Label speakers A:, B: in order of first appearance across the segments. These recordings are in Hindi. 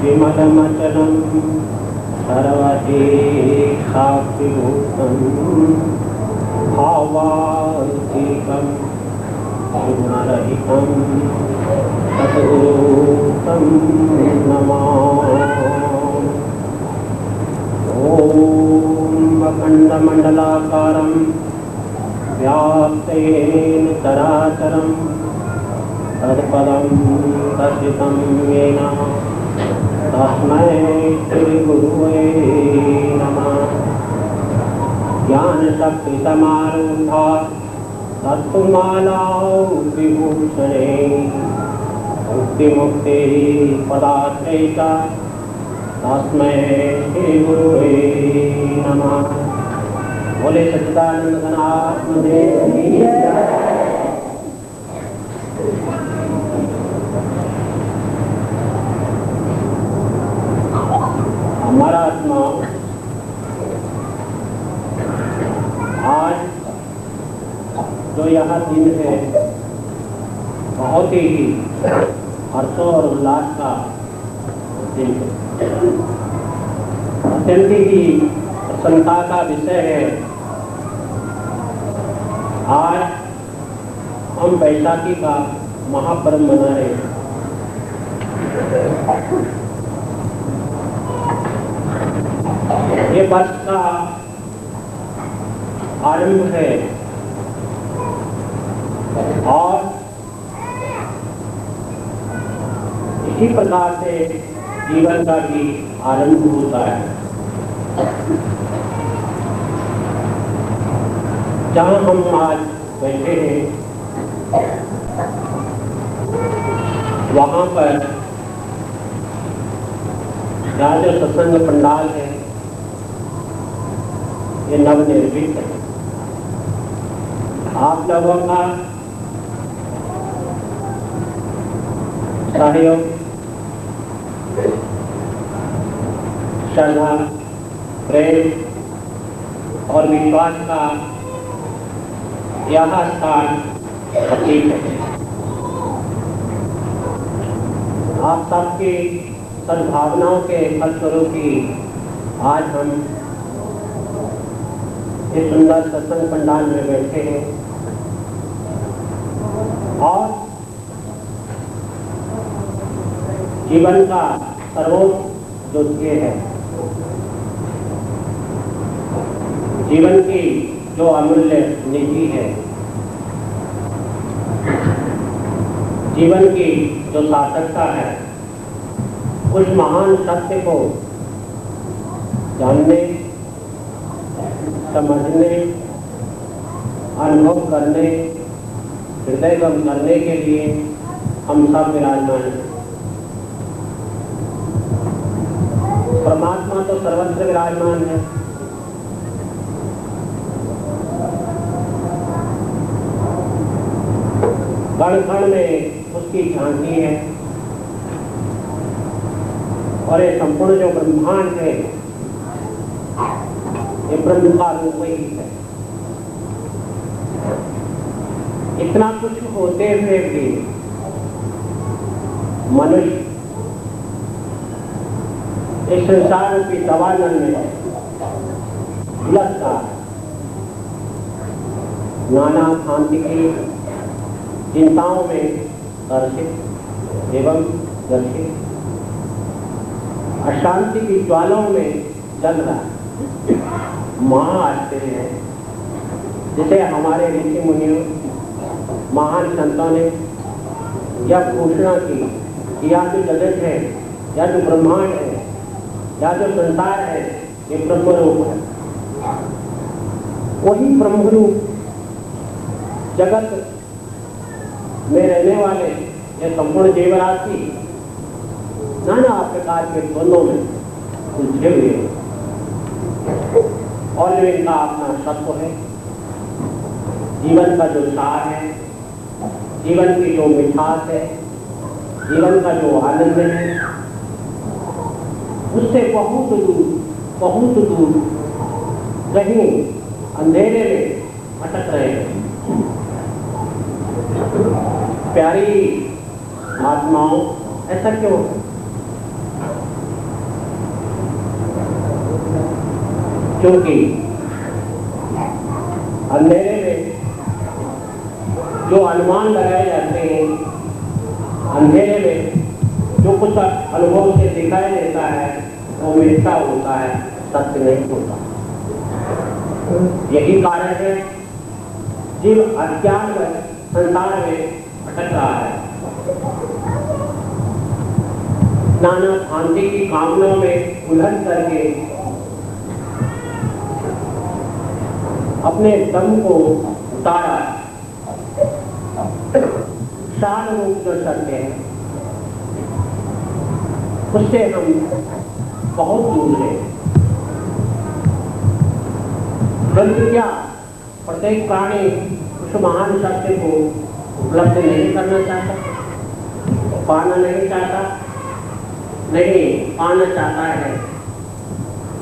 A: विमलमचलं सर्वदेहाभिभूतं भावातीतं गुणरहितं सद्गुरुं नमामि। ॐ अखण्डमण्डलाकारं व्याप्तेन चराचरं तत्पदं दर्शितं येन तस्मै श्रीगुरुवे नमः। ज्ञानशक्तिसमारूढा तत्त्वमालां विभूषणे मुक्तिमुक्ते पदार्थे च तस्मै श्रीगुरुवे नमः। बोले सच्चिदानंद घन आत्मदेव की जय। हमारा आत्मा आज जो यह दिन है बहुत ही हर्षों और उल्लास का दिन है, अत्यंत ही प्रसन्नता का विषय है। आज हम बैसाखी का महापर्व मना रहे हैं। ये वर्ष का आरंभ है और इसी प्रकार से जीवन का भी आरंभ होता है। जहाँ हम आज बैठे हैं वहाँ पर यहाँ जो सत्संग पंडाल है ये नवनिर्मित है। आप लोगों का सहयोग, श्रद्धा, प्रेम और विश्वास का यह स्थान प्रतीक है। आप सबकी सद्भावनाओं के फलस्वरूप ही आज हम इस सुंदर सत्संग पंडाल में बैठे हैं और जीवन का सर्वोच्च जो ध्येय है, जीवन की जो अमूल्य निधि है, जीवन की जो सार्थकता है, उस महान सत्य को जानने, समझने, अनुभव करने, हृदयगम करने के लिए हम सब विराजमान हैं। परमात्मा तो सर्वत्र विराजमान है, कण कण में उसकी झांकी है और ये संपूर्ण जो ब्रह्मांड है ये ब्रह्म का रूप ही है। इतना कुछ होते हुए भी मनुष्य इस संसार की दवानल में उलझता है, नाना भांति की चिंताओं में दर्शित एवं दर्शित अशांति की ज्वालाओं में जल रहा है। महाआश्चर्य है, जिसे हमारे ऋषि मुनियों, महान संतों ने यह घोषणा की कि यह जो जगत है, या जो ब्रह्मांड है, या जो संसार है, ये ब्रह्मरूप है। वही ब्रह्मरूप जगत में रहने वाले ये संपूर्ण जीवराशि नाना प्रकार के द्वंद्वों में उलझे हुए हैं, और जो इनका अपना सत्व है, जीवन का जो सार है, जीवन की जो मिठास है, जीवन का जो आनंद है, उससे बहुत दूर कहीं अंधेरे में अटक रहे हैं। प्यारी आत्माओं, ऐसा क्यों है? क्योंकि अंधेरे में जो अनुमान लगाए जाते हैं, अंधेरे में जो कुछ अनुभव से दिखाई देता है, वो मिथ्या होता है, सत्य नहीं होता। यही कारण है जीव अज्ञान में संसार में भटक रहा है, नाना भांति की कामनाओं में उलझन करके अपने दम को उतारा। सार रूप जो सत्य है, उससे हम बहुत दूर हैं। परंतु क्या प्रत्येक प्राणी उस महान सत्य को उपलब्ध नहीं करना चाहता, पाना नहीं चाहता? नहीं, पाना चाहता है,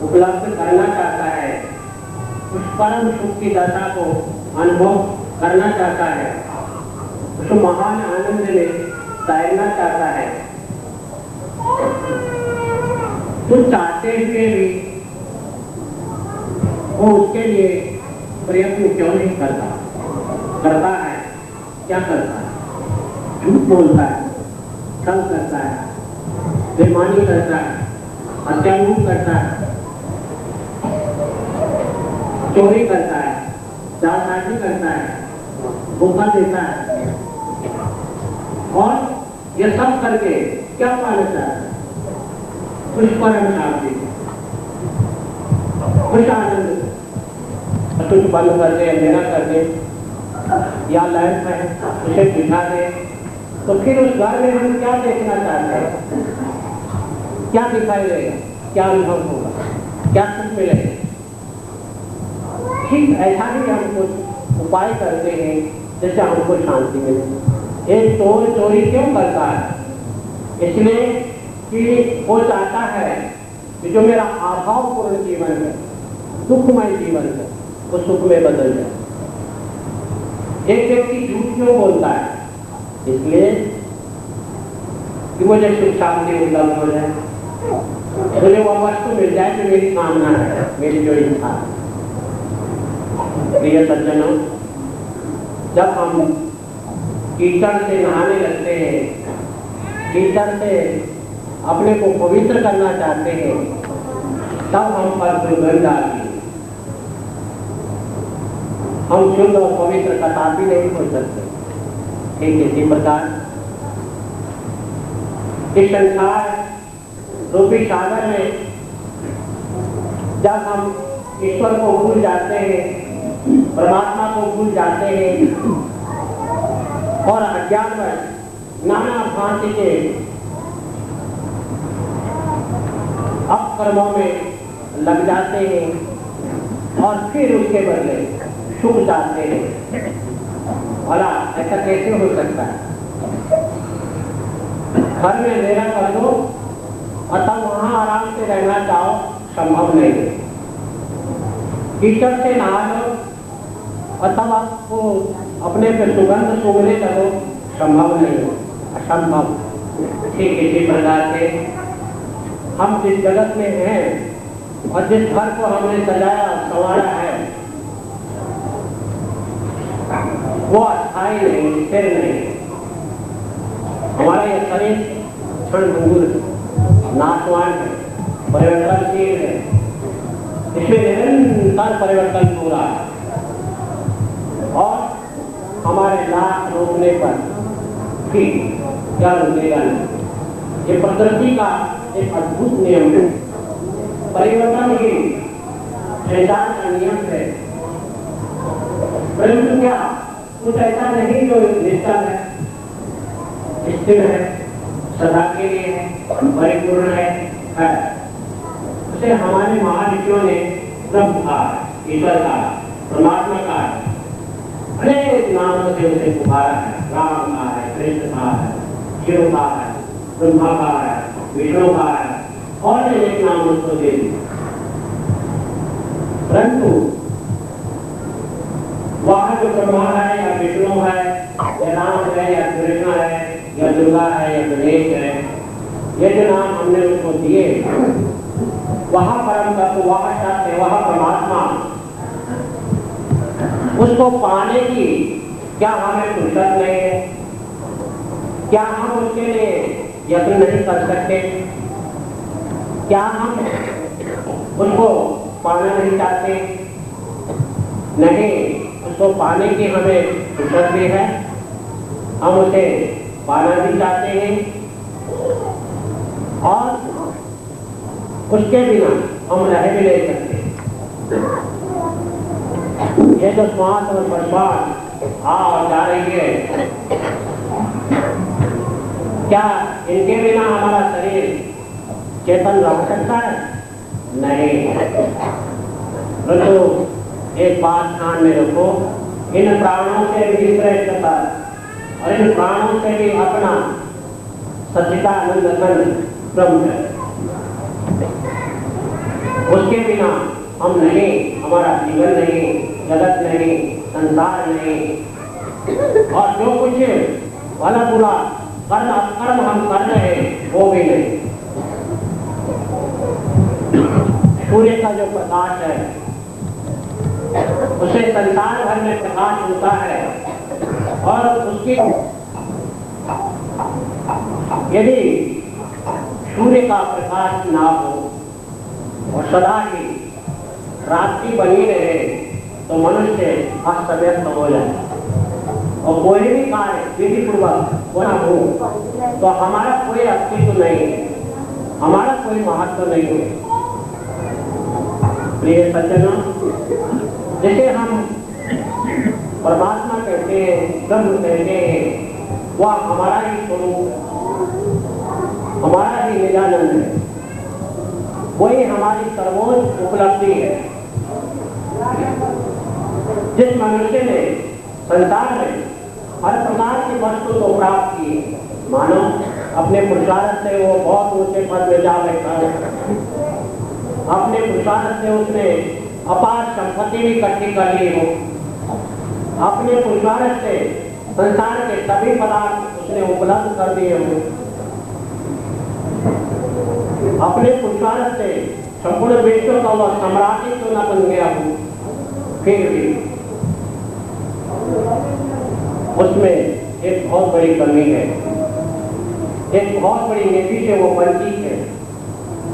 A: उपलब्ध करना चाहता है, उस परम सुख की दशा को अनुभव करना चाहता है, उस महान आनंद में तैरना चाहता है। तो चाहते हुए भी वो उसके लिए प्रयत्न क्यों नहीं करता? करता है, क्या करता है? झूठ बोलता है, छल करता है, बेईमानी करता है, हत्यालूट करता है, चोरी करता है, जालसाजी करता है, धोखा देता है, और ये सब करके क्या पाना चाहता है? कुछ परम शांति, कुछ आनंद। कुछ बंद कर दे, अंधेरा कर दे, या लैंप है उसे बुझा दे, तो फिर उस घर में हम क्या देखना चाहते हैं? क्या दिखाई देगा? क्या अनुभव होगा? क्या सुख मिलेगा? ठीक ऐसा ही हम कुछ उपाय करते हैं जिससे हमको शांति मिले। एक चोर चोरी क्यों करता है? इसलिए कि वो चाहता है कि जो मेरा अभावपूर्ण जीवन है, दुखमय जीवन है, वो सुख में बदल जाए। एक व्यक्ति झूठ क्यों बोलता है? इसलिए कि मुझे सुख शांति उपलब्ध हो जाए, मुझे वह वस्तु मिल जाए जो मेरी कामना है, मेरी जो इच्छा है। प्रिय सज्जनों, जब हम कीचड़ से नहाने लगते हैं, कीचड़ से अपने को पवित्र करना चाहते हैं, तब हम पर दुर्गंध आती है। हम शुद्ध और पवित्र कदापि नहीं हो सकते। ठीक इसी प्रकार इस संसार रूपी सागर में जब हम ईश्वर को भूल जाते हैं, परमात्मा को भूल जाते हैं, और अज्ञान में नाना भांति के अपकर्मों में लग जाते हैं, और फिर उसके बदले सुख चाहते हैं। भला ऐसा कैसे हो सकता है? घर में अंधेरा कर दो और तब वहां आराम से रहना चाहो, संभव नहीं है। कीचड़ से नहा लो और तब आपको अपने पे सुगंध सूंघने लगो, संभव नहीं हो, असंभव। ठीक इसी प्रकार से हम जिस जगत में हैं और जिस घर को हमने सजाया संवारा है, वो अस्थायी नहीं, स्थिर नहीं। हमारा यह शरीर क्षणभंगुर नाशवान है, परिवर्तनशील है, इसमें निरंतर परिवर्तन हो रहा है और हमारे लाख रोकने पर भी क्या रुकेगा नहीं। ये प्रकृति का एक अद्भुत नियम है, परिवर्तन ही संसार का नियम है। परंतु क्या कुछ ऐसा नहीं जो निश्चल है, स्थिर है, सदा के लिए है, परिपूर्ण है। उसे हमारे महाऋषियों ने ब्रह्म कहा है, ईश्वर कहा है, परमात्मा कहा है, अनेक नामों से उसे पुकारा है। राम कहा है, कृष्ण कहा है, शिव कहा है, ब्रह्मा कहा है, विष्णु कहा है और अनेक नाम उसको दे दिए। परंतु वह जो ब्रह्मा है या विष्णु है या राम है या कृष्ण है या दुर्गा है या गणेश है, ये जो नाम हमने उसको दिए, वह परम तत्व, वह सत्य, वह परमात्मा, उसको पाने की क्या हमें फुर्सत नहीं है? क्या हम उसके लिए यत्न नहीं कर सकते? क्या हम उसको पाना नहीं चाहते? नहीं, उसको पाने की हमें फुर्सत भी है, हम उसे पाना भी चाहते हैं और उसके बिना हम रह भी नहीं सकते। ये जो श्वास और प्रश्वास आ और जा रही है, क्या इनके बिना हमारा शरीर चेतन रह सकता है? नहीं। परंतु एक बात ध्यान में रखो, इन प्राणों से भी श्रेष्ठता और इन प्राणों से भी अपना सच्चिदानंद ब्रह्म है, उसके बिना हम नहीं, हमारा जीवन नहीं, जगत नहीं, संसार नहीं और जो कुछ भला बुरा कर्म हम कर रहे हैं वो भी नहीं। सूर्य का जो प्रकाश है उसे संसार भर में प्रकाश होता है और उसकी यदि सूर्य का प्रकाश ना हो और सदा ही रात्रि बनी रहे तो मनुष्य अस्त व्यस्त हो जाए और कोई भी कार्य विधिपूर्वक होना हो तो हमारा कोई अस्तित्व नहीं है, हमारा कोई महत्व नहीं है। प्रिय सज्जनों, जिसे हम परमात्मा कहते हैं, ब्रह्म कहते हैं, वह हमारा ही स्वरूप है, हमारा ही निजानंद है, वही हमारी सर्वोच्च उपलब्धि है। जिस मनुष्य ने संसार में हर प्रकार की वस्तु को प्राप्त की, मानो अपने पुरुषार्थ से वो बहुत ऊंचे पद में जा बैठा, अपने पुरुषार्थ से उसने अपार संपत्ति भी इकट्ठी कर ली हो, अपने पुरुषार्थ से संसार के सभी पदार्थ उसने उपलब्ध कर दिए हो, अपने पुरुषार्थ से संपूर्ण विश्व का वह सम्राट ही क्यों न बन गया हो, फिर भी उसमें एक बहुत बड़ी कमी है, एक बहुत बड़ी नीति से वो वंचित है,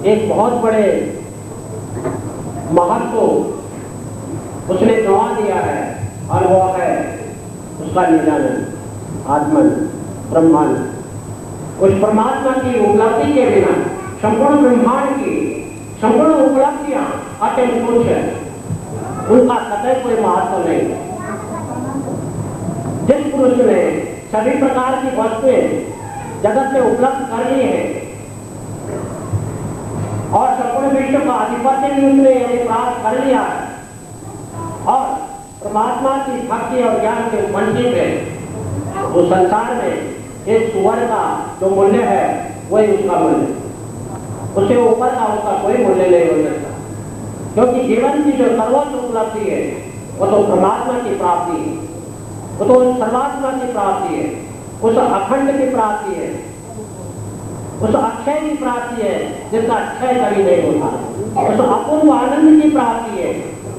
A: एक बहुत बड़े महत्व उसने गंवा दिया है और वो है उसका निजानंद, आत्मन, ब्रह्मांड। उस परमात्मा की उपलब्धि के बिना संपूर्ण ब्रह्मांड की संपूर्ण उपलब्धियां अत्यंत तुच्छ है, उनका कतई कोई महत्व नहीं है। जिस पुरुष ने सभी प्रकार की वस्तुएं जगत में उपलब्ध कर ली है और संपूर्ण विश्व का आधिपत्य भी उसने यदि प्राप्त कर लिया है और परमात्मा की भक्ति और ज्ञान से वंचित है, वो संसार में एक सुअर का जो मूल्य है वही उसका मूल्य, उससे ऊपर का उसका कोई मूल्य नहीं हो सकता, क्योंकि जीवन की जो सर्वोच्च उपलब्धि है वो तो परमात्मा की प्राप्ति है, वो तो सर्वात्मा की प्राप्ति है, उस अखंड की प्राप्ति है, उस अक्षय की प्राप्ति है जिसका अक्षय कभी नहीं होता, उस अपूर्व आनंद की प्राप्ति है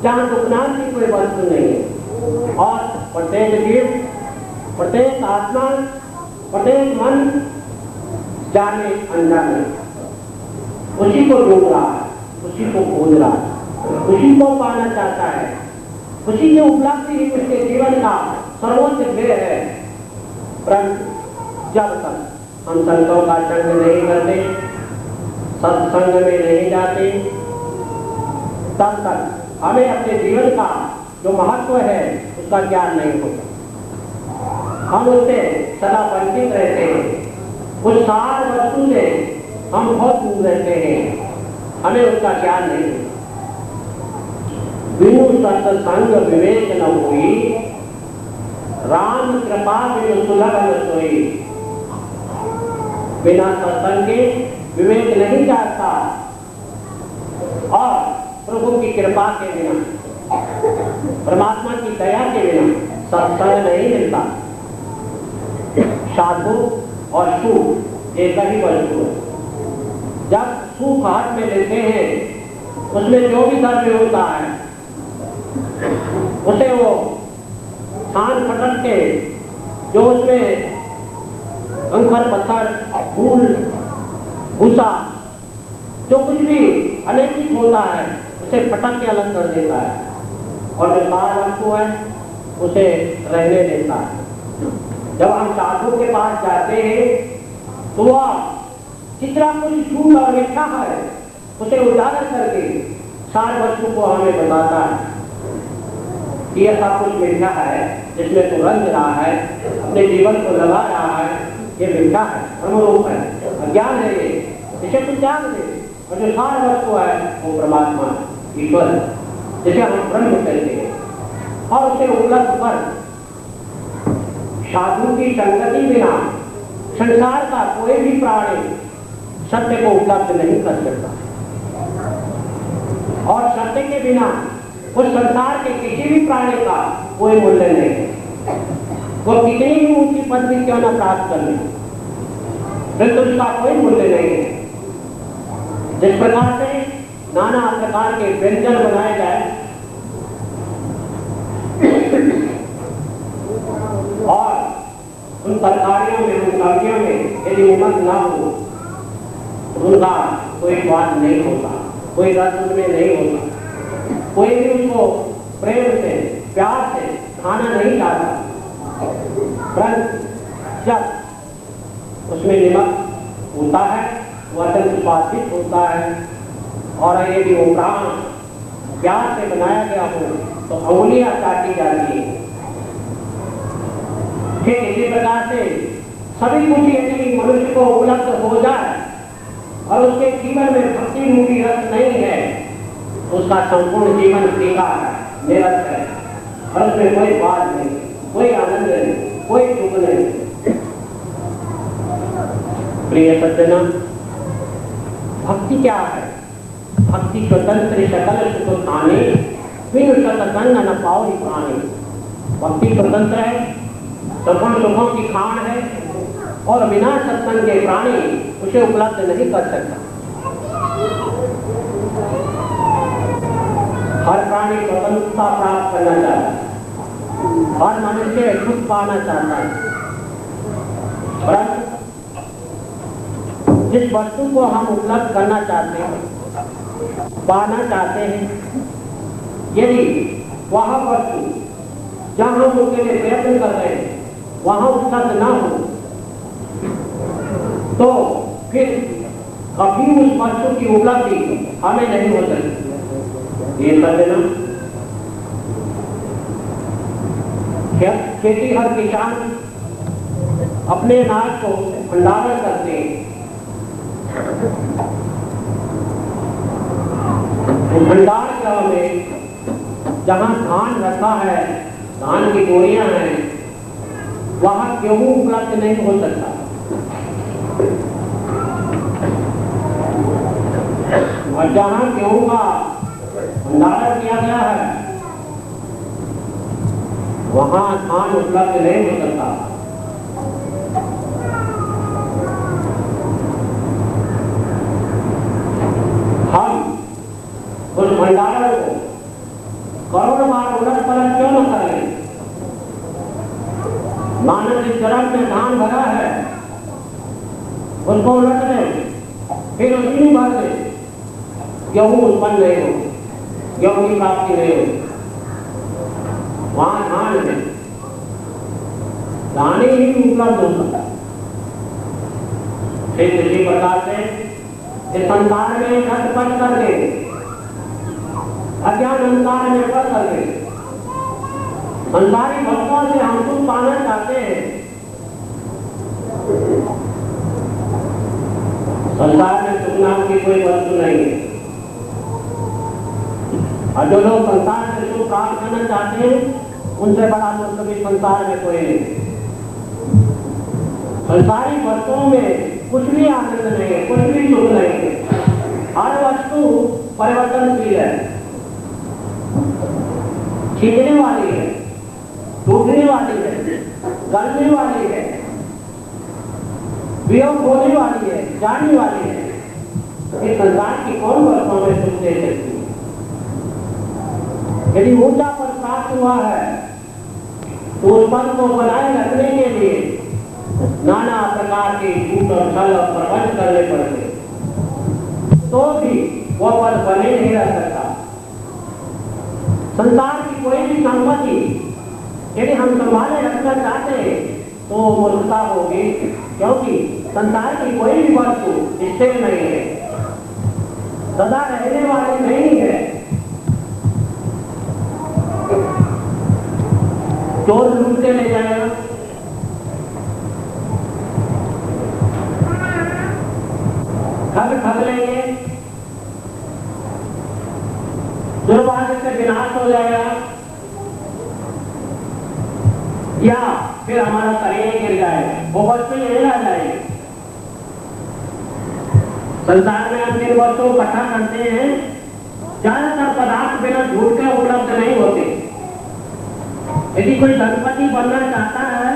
A: जहाँ दुखनाम की कोई वस्तु नहीं है। और प्रत्येक जीव, प्रत्येक आत्मा, प्रत्येक मन जाने अनजाने उसी को ढूंढ रहा है, उसी को खोज रहा है, उसी को पाना चाहता है, उसी की उपलब्धि ही उसके जीवन का सर्वोच्च ध्येय है। परंतु जब तक हम संतों का संग नहीं करते, सत्संग में नहीं जाते, तब तक हमें अपने जीवन का जो महत्व है उसका ज्ञान नहीं होता। हम उससे सदा वंचित रहते हैं, उस सार वस्तु से हम बहुत दूर रहते हैं, हमें उसका ज्ञान नहीं होता। बिनु सत्संग विवेक न हुई, राम कृपा बिनु सुलभ न सोई। बिना सत्संग के विवेक नहीं जाता और प्रभु की कृपा के बिना, परमात्मा की दया के बिना सत्संग नहीं मिलता। साधु और सुख एक ही वस्तु है। जब सुख हाथ में लेते हैं, उसमें जो भी द्रव्य होता है उसे वो छान फटक के, जो उसमें कंकड़ पत्थर, फूल, भूसा, जो कुछ भी अनैतिक होता है उसे फटक के अलग कर देता है और जो सार वस्तु है उसे रहने देता है। जब हम साधु के पास जाते हैं तो वह जितना कुछ झूठ और मिथ्या है उसे उजागर करके सार वस्तु को हमें बताता है कि ऐसा कुछ मिथ्या है, जिसमें तू रंग रहा है, अपने जीवन को लगा रहा है, ये मिथ्या है, ब्रह्मरूप है, अज्ञान है, ये इसे तू त्याग दे। और जो सार वस्तु है वो परमात्मा ईश्वर, जिसे हम ब्रह्म कहते हैं, और उसे उपलब्ध कर साधु की संगति बिना संसार का कोई भी प्राणी सत्य को उपलब्ध नहीं कर सकता। और सत्य के बिना उस संसार के किसी भी प्राणी का कोई मूल्य नहीं है। वो कितनी भी ऊंची पदवी क्यों न प्राप्त कर ले, फिर तो उसका कोई मूल्य नहीं है। जिस प्रकार से नाना प्रकार के व्यंजन बनाए गए और उन तरकारियों में, उन सब्जियों में यदि नमक ना हो तो उनका कोई स्वाद नहीं होता, कोई रस उनमें नहीं होता, कोई भी उनको प्रेम से, प्यार से खाना नहीं चाहता। परंतु जब उसमें नमक होता है वह अत्यंत स्वादिष्ट होता है, और यदि वो प्राण प्यार से बनाया गया हो तो अंगुलियां काटी जाती है। ठीक इसी प्रकार से सभी कुछ यदि मनुष्य को उपलब्ध हो जाए और उसके जीवन में भक्ति रूपी रस नहीं है तो उसका संपूर्ण जीवन फीका है, निरस है, और उसमें कोई बात नहीं, कोई आनंद नहीं, कोई दुख नहीं। प्रिय सज्जन, भक्ति क्या है? भक्ति स्वतंत्र सकल सुख खाने, बिनु सत्संग न पाओ प्राणी। भक्ति स्वतंत्र है, संपूर्ण सुखों की खान है, और बिना सत्संग के प्राणी उसे उपलब्ध नहीं कर सकता। हर प्राणी स्वतंत्रता प्राप्त करना चाहता है, हर मनुष्य सुख पाना चाहता है, परंतु जिस वस्तु को हम उपलब्ध करना चाहते हैं, पाना चाहते हैं, यदि वह वस्तु जहां हम उसके लिए प्रयत्न कर रहे हैं वहां उपलब्ध ना हो तो फिर कभी उस वस्तु की उपलब्धि हमें नहीं हो सकती। ये सज्जन, खेती हर किसान अपने अनाज को भंडारण करते हैं, भंडार गृह में जहां धान रखा है, धान की बोरियां हैं, वहां गेहूं उपलब्ध नहीं हो सकता। और जहां गेहूं का भंडारण किया गया है वहां धान उपलब्ध नहीं हो सकता। हम उस भंडारण को करोड़ बार उलट पलट क्यों न करें? मानव जिस तरफ में धान भरा है उसको उलट दें, फिर उसी भर दें, गेहूं उत्पन्न नहीं हो, गेहूं की प्राप्ति नहीं हो, वहां धान है, धान ही उपलब्ध हो सकता है। ठीक इसी प्रकार से इस संसार में खटपट करके अज्ञान अंधकार में पड़ करके संसारी भक्तों से हम सुख पाना चाहते हैं। संसार में सुख नाम की कोई वस्तु नहीं है, और जो लोग संसार से सुख प्राप्त करना चाहते हैं उनसे बड़ा दुख कभी संसार में कोई नहीं। संसारी वस्तुओं में कुछ भी आनंद नहीं है, कुछ भी सुख नहीं है। हर वस्तु परिवर्तनशील है, छीनने वाली है, टूटने वाली है, गलने वाली है, वियोग होने वाली है, जाने वाली है। इस संसार की कौन वस्तुओं में सुख दे सकती है? यदि ऊर्जा पर प्राप्त हुआ है तो उस पद को बनाए रखने के लिए नाना प्रकार के झूठ और छल और प्रपंच करने पड़ते, तो भी वह पद बने नहीं रह सकता। संसार की कोई भी संपत्ति यदि हम संभाले रखना चाहते हैं तो मूर्खता होगी, क्योंकि संसार की कोई भी वस्तु स्थिर नहीं है, सदा रहने वाली नहीं है। चोर लूट के ले जाएगा, ठग लेंगे, दुर्भाग्य से विनाश हो जाएगा, या फिर हमारा शरीर गिर जाएगा, वो वस्तु नहीं रह जाएगी। संसार में हम जिन वस्तुओं को इकट्ठा करते हैं ज्यादातर पदार्थ बिना झूठ के उपलब्ध नहीं होते। यदि कोई धनपति बनना चाहता है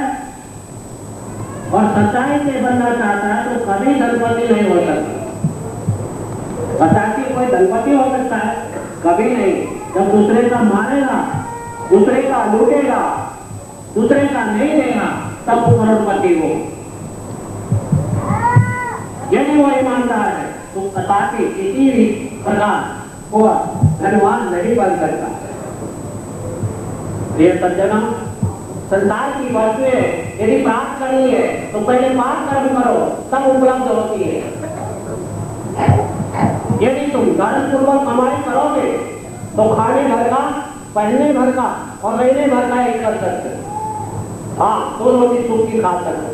A: और सच्चाई से बनना चाहता है तो कभी धनपति नहीं हो सकता। सच्चाई कोई धनपति हो सकता है? कभी नहीं। जब दूसरे का मारेगा, दूसरे का लूटेगा, दूसरे का नहीं देगा, तब वो करोड़पति हो। यदि वो ईमानदार है तो कदापि किसी भी प्रकार वो धनवान नहीं बन सकता। प्रिय सज्जनों, संसार की वस्तुएं यदि प्राप्त करनी है तो पहले पाप कर्म करो, तब उपलब्ध होती है। यदि तुम धर्म पूर्वक कमाई करोगे तो खाने भर का, पहनने भर का और रहने भर का ही कर सकते हो। हाँ, दो रोटी सूख की खा सकते,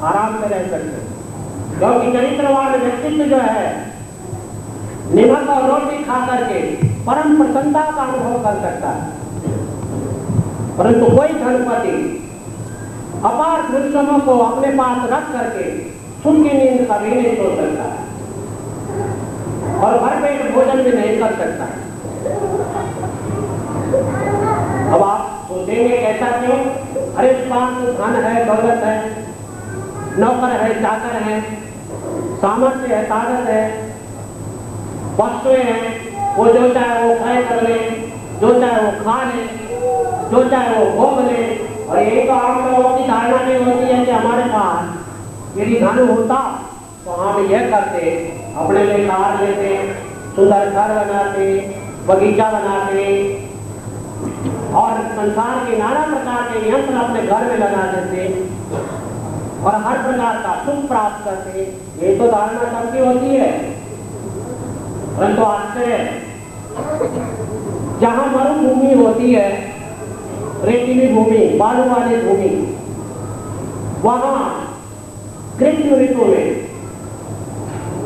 A: आराम से रह सकते, क्योंकि चरित्रवान व्यक्तित्व जो है नमक और रोटी खा करके परम प्रसन्नता का अनुभव कर सकता है। परंतु कोई धनपति अपार परिश्रमों को अपने पास रख करके सुख की नींद कभी नहीं सो सकता और भर पेट भोजन भी नहीं कर सकता। अब आप सोचेंगे कैसा क्यों? अरे पास धन है, दौलत है, नौकर है, चाकर है, सामर्थ्य है, ताकत है, वस्तुएं हैं, वो जो चाहे वो क्रय कर ले, जो चाहे वो खा ले, जो चाहे वो भोग ले। और यही तो आम लोगों की धारणा नहीं होती है कि हमारे पास यदि धन होता तो हम यह करते, अपने लिए कार लेते, सुंदर घर बनाते, बगीचा बनाते और संसार के नाना प्रकार के यंत्र अपने घर में लगा देते और हर प्रकार का सुख प्राप्त करते। ये तो धारणा सबकी होती है। परंतु आश्चर्य, जहां मरुभूमि होती है, रेतीली भूमि, बालू वाली भूमि, वहां ग्रीष्म ऋतु में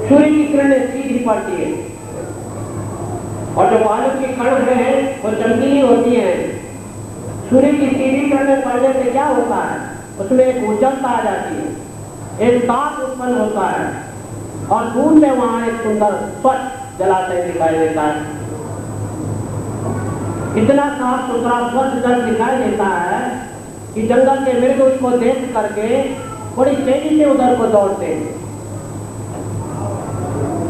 A: सूर्य की किरणें सीधी पड़ती है और जो बालू की कण है वो चमकीली होती है। सूर्य की सीधी किरणें पड़ने से क्या होता है? उसमें एक उज्जवलता आ जाती है, एक ताप उत्पन्न होता है और दूर से वहां एक सुंदर स्वच्छ जलाशय दिखाई देता है। इतना साफ सुथरा स्वच्छ जल दिखाई देता है कि जंगल के मृग उसको देख करके बड़ी तेजी से उधर को दौड़ते हैं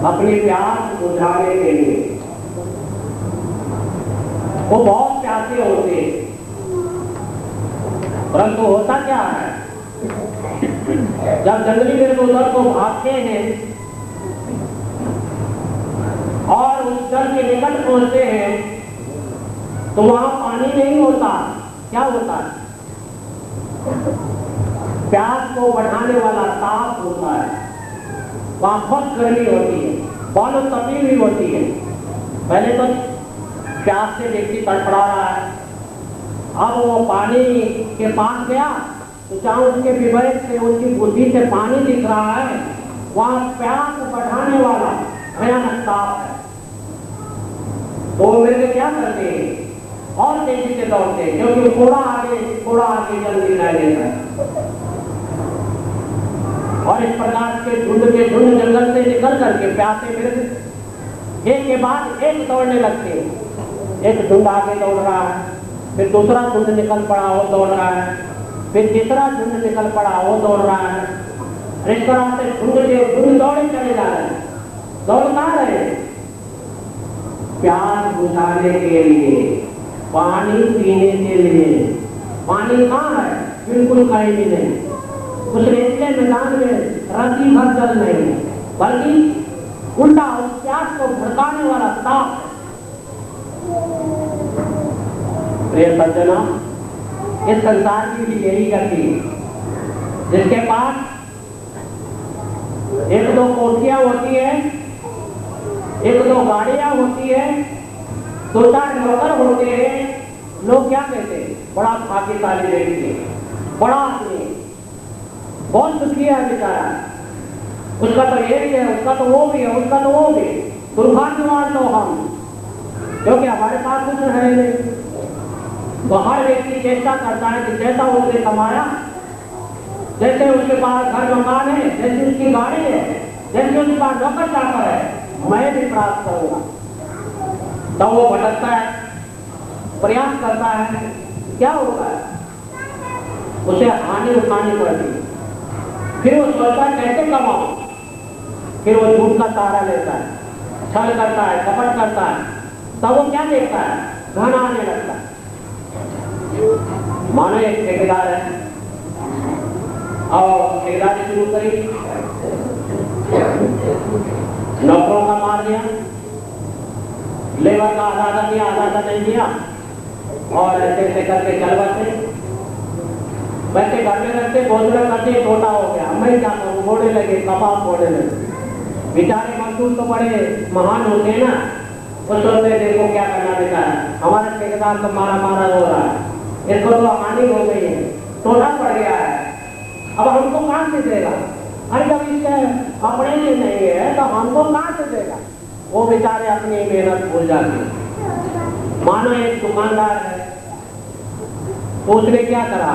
A: अपनी प्यास बुझाने के लिए। वो बहुत प्यासे होते हैं, परंतु होता क्या है, जब जंगली मृग उधर को भागते हैं और और उस जल के निकट पहुंचते हैं तो वहां पानी नहीं होता, क्या होता है? प्यास को बढ़ाने वाला ताप होता है। वहां बहुत गर्मी होती है, बहुत तपी हुई होती है। पहले तो प्यास से व्यक्ति तड़फड़ा रहा है, अब वो पानी के पास गया तो जहाँ उसके विवेक से, उसकी बुद्धि से पानी दिख रहा है, वहां प्यास बढ़ाने वाला भयानक ताप है। तो वे क्या करते हैं? और तेजी से दौड़ते हैं, क्योंकि थोड़ा आगे जल दिखाई देता है। और इस प्रकार के झुंड जंगल से निकल करके प्यासे मृग एक के बाद एक दौड़ने लगते हैं। एक झुंड आगे दौड़ रहा है, फिर दूसरा झुंड निकल पड़ा, वो दौड़ रहा है, फिर तीसरा झुंड निकल पड़ा, वो दौड़ रहा है। इस तरह से झुंड दौड़े चले जा रहे हैं। दौड़ कहाँ रहे? प्यास बुझाने के लिए, पानी पीने के लिए। पानी कहाँ है? बिल्कुल कहीं भी नहीं। उस रेतीले मैदान में रत्ती भर जल नहीं, बल्कि उल्टा उस प्यास को भड़काने वाला ताप। प्रिय सज्जनों, इस संसार की भी यही गति है। जिसके पास एक दो कोठियां होती है, एक दो गाड़ियां होती है, दो चार नौकर होते हैं, लोग क्या कहते हैं? बड़ा भाग्यशाली व्यक्ति है, बड़ा आदमी, बहुत सुखी है बेचारा, उसका तो ये भी है, उसका तो वो भी है, उसका तो वो भी। दुर्भाग्यवान तो हम, क्योंकि हमारे पास कुछ है नहीं। तो हर व्यक्ति चेष्टा करता है कि जैसा उसने कमाया, जैसे उसके पास घर मकान है, जैसे उसकी गाड़ी है, जैसे उसके पास नौकर चाकर है, मैं भी प्राप्त करूंगा। तो वो भटकता है, प्रयास करता है, क्या होगा? उसे हानि उठानी पड़ती है। फिर वो सोचता है कैसे कमाऊं, फिर वो झूठ का सहारा लेता है, छल करता है, कपट करता है। तब वो क्या देखता है? धन आने लगता है। मानो एक ठेकेदार है और ठेकेदारी शुरू करी, नौकरों का मार दिया, लेबर का आधा दिया, आधा नहीं दिया, और ऐसे करके चल बसे। वैसे घर में रखते भोजन करते, छोटा हो गया, मैं क्या करूँ, बोलने लगे, कबाब बोलने लगे। बेचारे मजदूर तो बड़े महान होते हैं ना, वो सोचते देखो क्या करना बेटा है, हमारा ठेकेदार तो मारा हो रहा है, इसको तो हानि हो गई है, टोटा पड़ गया है, अब हमको कहाँ से देगा? अरे जब इसके अपने लिए नहीं है तो हमको कहाँ से देगा? वो बेचारे अपनी मेहनत भूल जाते। मानो एक दुकानदार है, तो उसने क्या करा,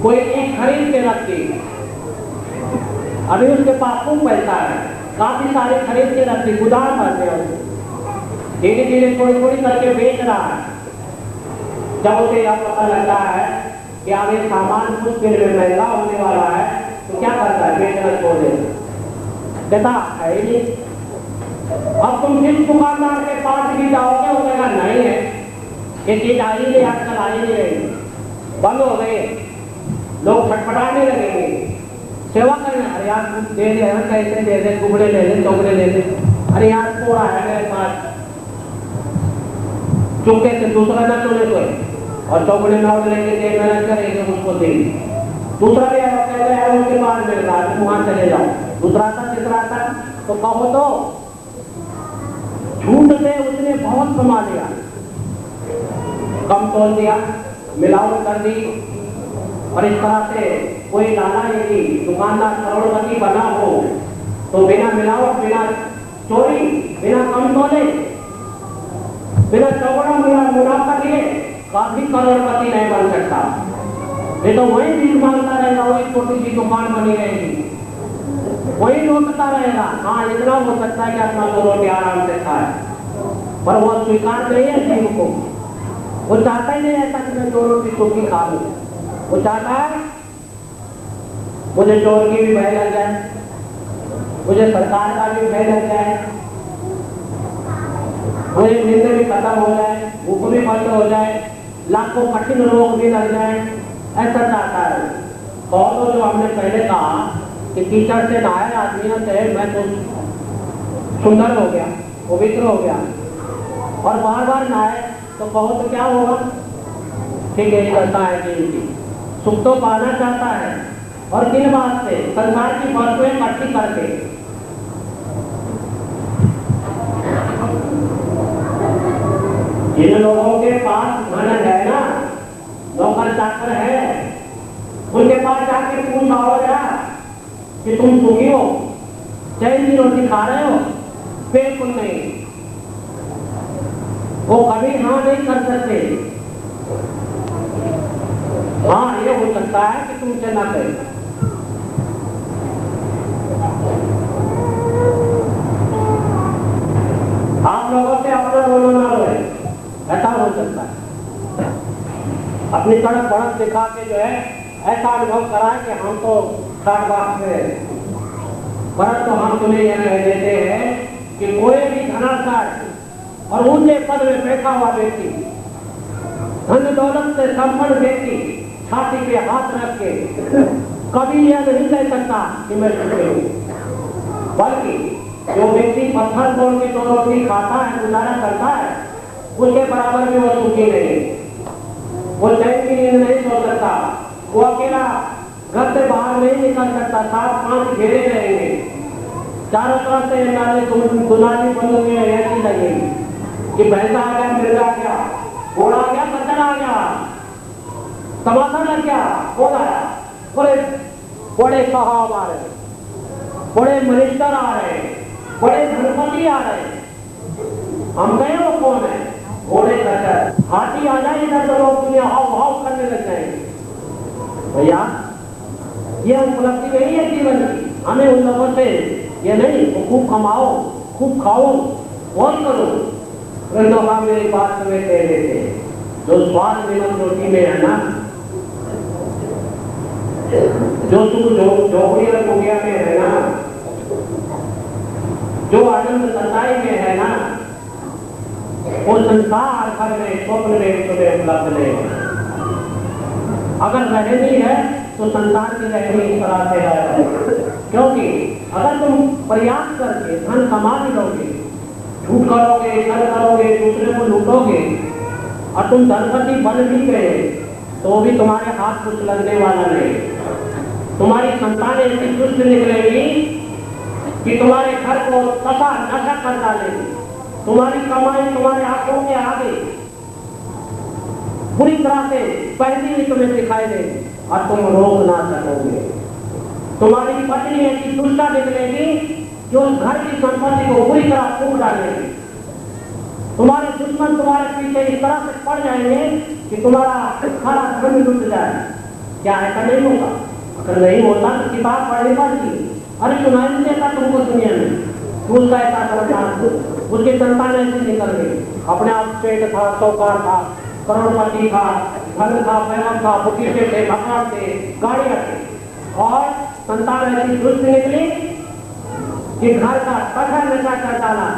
A: कोई एक खरीद के रख दी, अभी उसके पास खूब पैसा है, काफी सारे खरीद के रख दी, गुदाम भर दिया उसने, धीरे धीरे थोड़ी करके बेच रहा है। जब उसे यह पता लगता है कि आगे सामान कुछ देर में महंगा होने वाला है, तो क्या करता है? बेचना छोड़ देता, कहता है ही नहीं। अब तुम जिस दुकानदार के पास भी जाओगे, वो कहेगा नहीं है, ये चीज आई नहीं, आजकल आई नहीं रही, बंद हो गई, लोग छटपटाने लगेंगे, सेवा करना। अरे यार कुछ दे दे, कैसे दे दे, टुकड़े ले ले, टुकड़े ले ले, अरे यार थोड़ा है मेरे पास, चुपके से दूसरा न चुने तो, और चौकड़े में और लेके दे, मेहनत करेंगे उसको देंगे। दूसरा भी कहते हैं उसके पास मिल रहा है, तुम वहां चले जाओ। दूसरा था, तीसरा था, तो कहो तो झूठ से उसने बहुत कमा लिया, कम तोल दिया, मिलावट कर दी। और इस तरह से कोई लाला यदि दुकानदार करोड़पति बना हो तो बिना मिलावट, बिना चोरी, बिना कम तोले, बिना चौगड़ा मुनाफा लिए काफी करोड़पति नहीं बन सकता। ये तो वही भीख मांगता रहेगा, वही छोटी सी दुकान बनी रहेगी, वही लौटता रहेगा। हाँ, इतना हो सकता है कि अपना 2 रोटी आराम से खाए, पर वो स्वीकार नहीं है जीव को। वो चाहता ही नहीं ऐसा कि मैं 2 रोटी सूखी खा लूं। वो चाहता है मुझे चोर की भी भय लग जाए, मुझे सरकार का भी भय लग जाए, मुझे नींद भी खत्म हो जाए, भूख भी बंद हो जाए, लाखों कठिन रोग भी लग जाए, ऐसा चाहता है। और तो जो हमने पहले कहा कि कीचड़ से नहाए आदमियों से मैं तो सुंदर हो गया, पवित्र हो गया और बार बार नहाए तो कहो तो क्या होगा? ठीक है, करता है जी, सुख तो पाना चाहता है और किन बात से? संसार की वस्तुएं इकट्ठी करके। जिन लोगों के पास धन है ना, नौकर चाकर है, उनके पास जाके पूछ आओ जरा कि तुम सुखी हो, चैन की रोटी खा रहे हो? बिल्कुल नहीं, वो कभी हाँ नहीं कर सकते। हाँ, ये हो सकता है कि तुमसे ना कहे। आप लोगों से अपना बोलो ना रोए, ऐसा हो सकता है। अपनी सड़क बढ़त दिखा के जो है ऐसा अनुभव कराए कि हम तो 60 बात में, परंतु हम तुम्हें यह कह देते हैं कि कोई भी धनाढ्य और ऊंचे पद में बैठा हुआ व्यक्ति, धन दौलत से संपन्न व्यक्ति छाती पे हाथ रख के कभी यह नहीं कह सकता कि मैं सुखी हूं। बल्कि जो व्यक्ति पत्थर तोड़ के 2 रोटी खाता है, गुजारा करता है, उसके बराबर भी वो सुखी नहीं। वो चैन की नींद नहीं सो सकता, वो अकेला घर से बाहर नहीं निकल सकता, 7-5 घेरे रहेंगे, चारों तरफ से नाले दुनाली बनोगे ऐसी लगेगी कि भैंसा आ गया, मिर्जा आ गया, घोड़ा आ गया, बच्चा आ गया, तमाशा लग गया, कौन आया? बड़े बड़े साहब आ रहे, बड़े मिनिस्टर आ रहे, बड़े धनपति आ रहे। हम गए वो कौन है? घोड़े कटर, हाथी आ जाए इधर तो लोग दुनिया हाव हाव करने लग जाएंगे। भैया, ये उपलब्धि नहीं है जीवन की। हमें उन लोगों से ये नहीं, तो खूब कमाओ, खूब खाओ, बहुत करो। रंडोबा मेरी बात तुम्हें कह देते हैं, जो स्वाद निमन रोटी में है ना, जो सुख झोपड़ी और कुटिया में है ना, जो आनंद सताई में है ना, वो संसार भर में स्वप्न में तुम्हें उपलब्ध नहीं है। अगर रहनी है तो संसार की रहनी इस तरह से है, क्योंकि अगर तुम प्रयास करके धन कमा भी लोगे, झूठ करोगे, छल करोगे, दूसरे को लूटोगे और तुम धनपति बन भी गए तो भी तुम्हारे हाथ कुछ लगने वाला नहीं। तुम्हारी संतान ऐसी दुष्ट निकलेगी कि तुम्हारे घर को तथा नशा कर डालेगी। तुम्हारी कमाई तुम्हारे आंखों के आगे बुरी तरह से पहली ही तुम्हें दिखाई देगी और तुम रोक ना सकोगे। तुम्हारी पत्नी ऐसी दुष्टा निकलेगी जो उस घर की संपत्ति को बुरी तरह फूक डालेगी। तुम्हारे दुश्मन तुम्हारे पीछे इस तरह से पड़ जाएंगे कि तुम्हारा सारा धन लुट जाए। क्या ऐसा नहीं होगा? अगर नहीं होता तो किताब पढ़ने पड़ती। अरे सुनाई नहीं देता तुमको दुनिया में, उसका ऐसा समाचार, उसकी संतान ऐसी निकल गई, अपने आप पेट था, सौकार था, करोड़पति था, धन था, पैसा था, बुकीटे थे, मकान थे, गाड़ियां थे, और संतान ऐसी दुष्ट निकली कि घर का कठा नशा कर डाला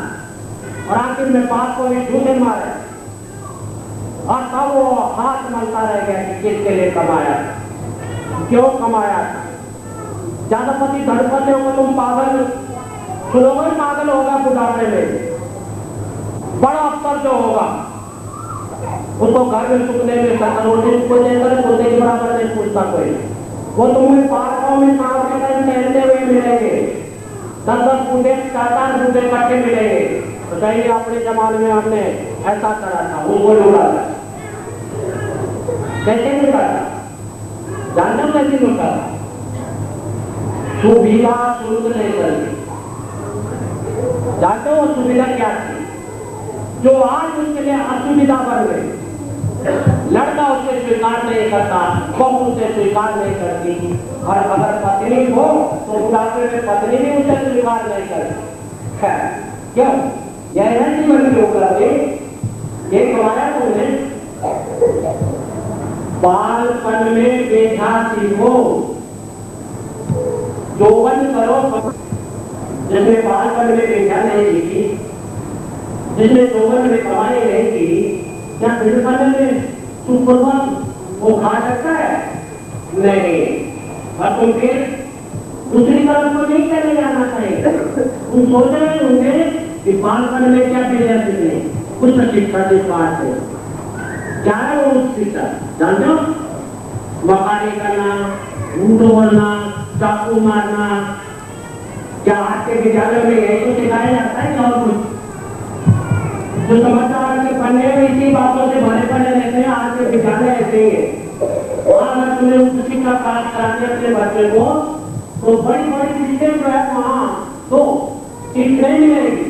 A: और आखिर में बाप को भी झूठे मारे और तब वो हाथ मलता रह गया कि किसके लिए कमाया, क्यों कमाया था। जादवपति धनपतियों को तुम पागल सुनोगे, पागल होगा बुढ़ापे में, बड़ा अफसर जो होगा उसको घर में सुखने में रोटी को देकर सोते के बराबर नहीं पूछता कोई। वो तुम्हें पार्कों में सांप के टाइम टहलते हुए मिलेंगे, 10-10 बूढ़े 4-4 बूढ़े इकट्ठे मिलेंगे तो कहेंगे अपने जमाने में हमने ऐसा करा था, उनको लूटा था। कैसे लूटा था? जानते हो कैसे लूटा था? सुविधा शुल्क लेकर। जानते हो सुविधा क्या थी? जो आज उसके लिए असुविधा बन गई। लड़का उसे स्वीकार नहीं करता, बहू उसे स्वीकार नहीं करती, और अगर पत्नी हो तो बुढ़ापे में पत्नी भी उसे स्वीकार नहीं करती। खैर, क्यों? यह है जीवन की उपलब्धि। ये कमाया तुमने, बालपन में बेटा सीखो, यौवन करो। जिसने बालपन में बेटा नहीं सीखी, जिसने यौवन में कमाई नहीं की, क्या बिल्कुल में सुप्रभात वो खा सकता है? नहीं। और तुम फिर दूसरी तरफ को नहीं चले जाना चाहिए। तुम सोच रहे होंगे कि बालपन में क्या विजय सीखने, कुछ शिक्षा के पास है। क्या है वो शिक्षा जानते हो? मकानी करना, झूठ बोलना, चाकू मारना, क्या आपके विद्यालय में यही तो सिखाया जाता है? और कुछ जो समाचार के पन्ने में इसी बातों से भरे पड़े रहते हैं, आज के विद्यालय ऐसे ही है। वहां अगर तुमने उच्च शिक्षा प्राप्त कराने अपने बच्चे को, तो बड़ी बड़ी चीजें जो है वहां तो सीखने नहीं मिलेगी,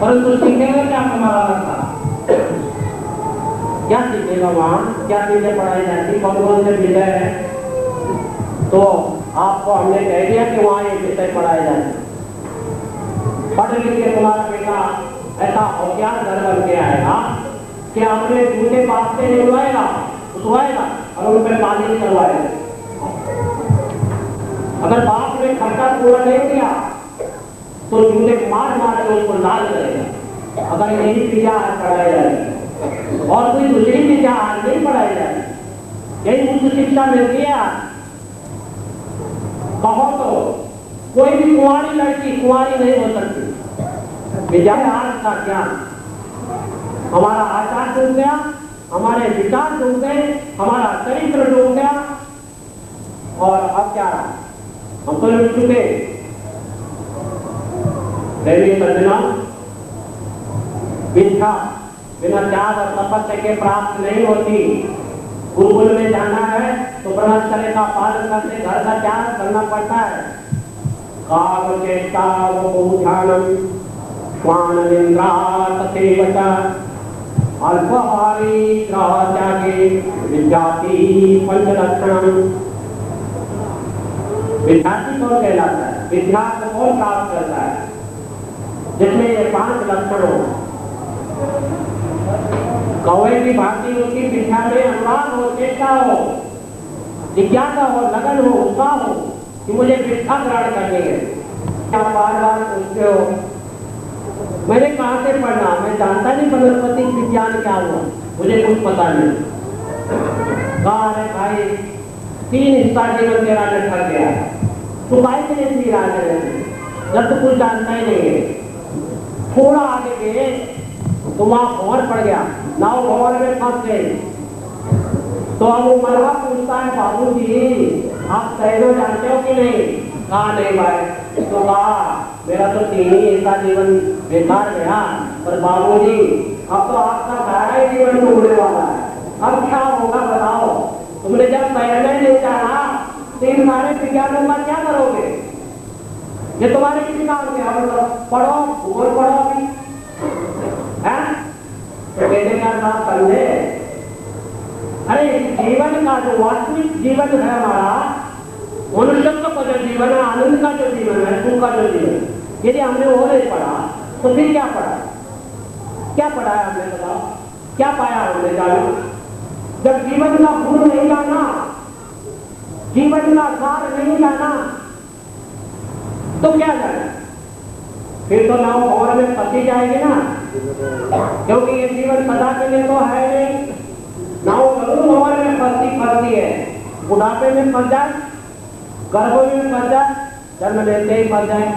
A: परंतु सीखेगा क्या हमारा लड़का? क्या सीखेगा वहां? क्या चीजें पढ़ाई जाती, कौन कौन से विषय है? तो आपको हमने कह दिया कि वहां ये विषय पढ़ाए जाते। पढ़ लिख के तुम्हारा बेटा ऐसा होशियार घर बन के आएगा कि अपने दूसरे बाप से नहीं उड़वाएगा, उठवाएगा और उन पर पानी करवाएगा। अगर बाप ने खर्चा पूरा नहीं किया तो जूते मार मार के उसको लाल करेगा। अगर यही विद्या आज पढ़ाई जाएगी और कोई दूसरी विद्या आज नहीं पढ़ाई जाएगी, यही उच्च शिक्षा मिलती है। कहो तो कोई भी कुंवारी लड़की कुंवारी नहीं हो सकती। विद्यालय आज का ज्ञान, हमारा आचार डूब गया, हमारे विचार डूब गए, हमारा चरित्र डूब गया, और अब क्या रहा? हम तो लुट चुके। देवी सज्जना, विद्या बिना त्याग और तपस्या के प्राप्त नहीं होती। गुरुकुल में जाना है तो ब्रह्मचर्य का पालन करके घर का त्याग करना पड़ता है। काम चेष्टा ध्यानम स्वान निंद्रा तथैव च अल्पाहारी ग्रह त्यागे विद्यार्थी पंचलक्षणम। विद्यार्थी कौन कहलाता है? विद्या को कौन प्राप्त करता है? जिसमें ये 5 लक्षण हो। कौवे की भांति उसकी विद्या में अनुराग हो, चेष्टा हो, जिज्ञासा हो, लगन हो, उत्साह हो कि मुझे विद्या ग्रहण करनी है। आप बार बार पूछते हो मैंने कहाँ से पढ़ना, मैं जानता नहीं वनस्पति विज्ञान क्या हुआ, मुझे कुछ पता नहीं। कहा अरे भाई 3 हिस्सा जीवन तेरा निकल गया, तू भाई के लिए पी रहा है जब तो कुछ जानता ही नहीं है। थोड़ा आगे गए तो वहां भंवर पड़ गया, नाव भंवर में फंस गई। तो अब वो मरवा पूछता है बाबूजी आप तैरना जानते हो कि नहीं? कहा नहीं भाई। तो कहा मेरा तो 3 ही हिस्सा जीवन बेकार गया, पर बाबूजी अब तो आपका सारा ही जीवन डूबने वाला है, अब क्या होगा बताओ? तुमने जब तैरना नहीं जाना तो इन सारे विज्ञानों का क्या करोगे? ये तुम्हारे किसी काम के? अब पढ़ो, भूगोल पढ़ो अभी है तो कहने का साथ समझे। अरे जीवन का जो वास्तविक जीवन है हमारा, मनुष्यत्व का जो जीवन है, आनंद का जो जीवन है, सुख का जो जीवन, यदि हमने वो नहीं पढ़ा तो फिर क्या पढ़ा? क्या पढ़ा है हमने? बताओ क्या पाया हमने? जानो जब जीवन का गुण नहीं जाना, जीवन का सार नहीं जाना तो क्या जाना? फिर तो नाव भंवर में फंसी जाएगी ना, क्योंकि ये जीवन सदा के लिए तो है नहीं। नाव जरूर भंवर में फंसती है, बुढ़ापे में फंस जाए, गर्भ में फंस जाए, जन्म लेते ही फंस जाए।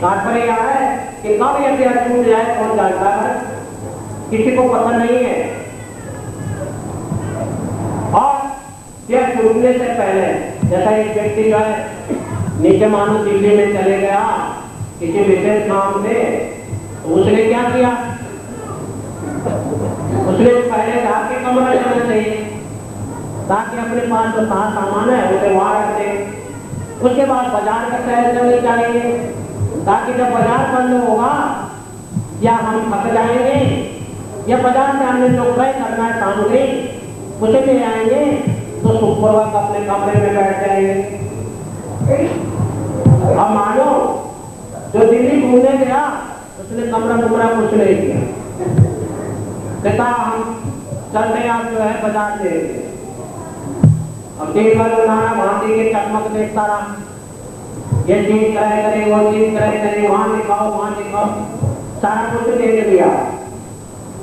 A: तात्पर्य यह है कि कब यह देह छूट जाए कौन जानता है? किसी को पता नहीं है। और यह छूटने से पहले जैसा एक व्यक्ति जो है नीचे मानो दिल्ली में चले गया किसी विशेष काम से, तो उसने क्या किया? उसने पहले जाके कमरा जाना चाहिए ताकि अपने पास जो सामान है उसे वहां रख दे। उसके बाद बाजार का सैर करनी चाहिए ताकि जब बाजार बंद होगा या हम थक जाएंगे या बाजार से हमने जो क्रय करना है सामग्री उसे ले आएंगे तो सुखपूर्वक अपने कमरे में बैठ जाएंगे। अब मानो जो दिल्ली घूमने गया उसने कमरा कुछ नहीं किया, कहता हम चलते आप जो है बाजार से। अब दिन भर नाना भांति के चकमक देखता रहा, ये चीज क्रय करे, वो चीज क्रय करे, वहां दिखाओ, सारा कुछ देख लिया।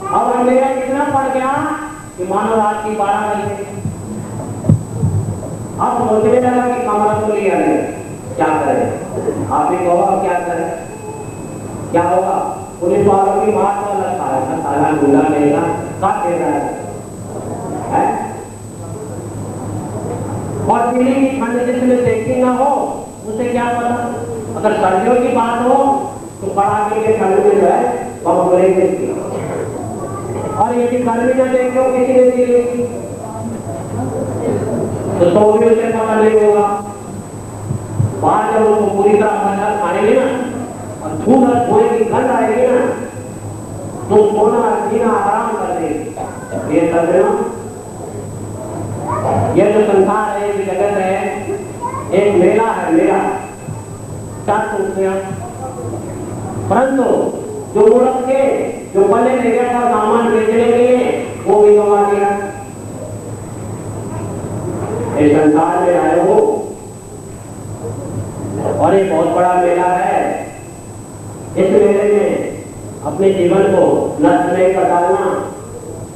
A: अब अंधेरा कितना पड़ गया कि मानो रात की 12 बजे। अब सोचने लगा कि कमरा तो लिया नहीं, क्या करे? आप ही कहो अब क्या करें? क्या होगा? पुलिस वालों की बात तो अलग था, साला गुंडा लेगा का दे रहा है? और दिल्ली की ठंड जिसने देखी ना हो उसे क्या पता? अगर सर्दियों की बात हो तो कड़ाके के ठंड में जो है वह बड़े, और यदि गर्मी न देखो किसी ने दिल्ली की तो भी उसे पता नहीं होगा। बाहर जब उनको पूरी तरह मच्छर खाएंगे ना और धूल और धुएं की गंध आएगी ना तो सोना जीना आराम कर देगी। ये समझना, ये जो संसार है, ये जगत है, एक मेला है, मेला क्या सोचते हैं? परंतु जो मूर्ख के जो पल्ले ले गया था सामान बेचने के लिए वो भी गवा दिया। इस संसार में आए हो और ये बहुत बड़ा मेला है। इस मेले में अपने जीवन को नष्ट नहीं कर डालना,